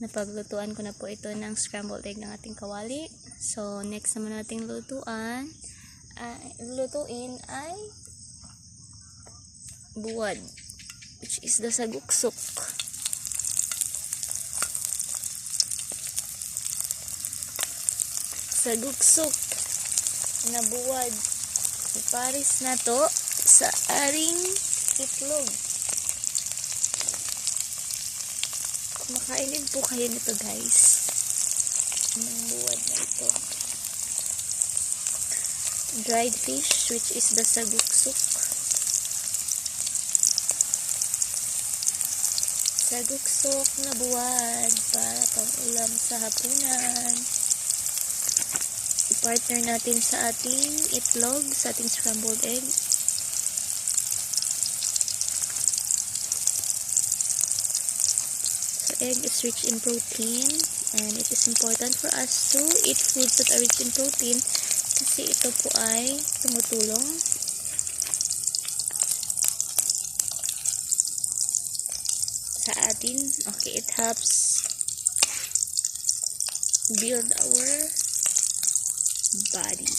Napaglutuan ko na po ito ng scrambled egg ng ating kawali. So, next naman nating lutuin ay buwad, which is the saguksok. Saguksok na buwad. Iparis na to sa aring itlog. Makainin po kayo nito, guys. Ang buwad na ito. Dried fish, which is the saguksok. Saguksok na buwad para pang ulam sa hapunan. I-partner natin sa ating itlog, sa ating scrambled egg. Egg is rich in protein, and it is important for us to eat foods that are rich in protein kasi ito po ay tumutulong sa atin. Okay, it helps build our body.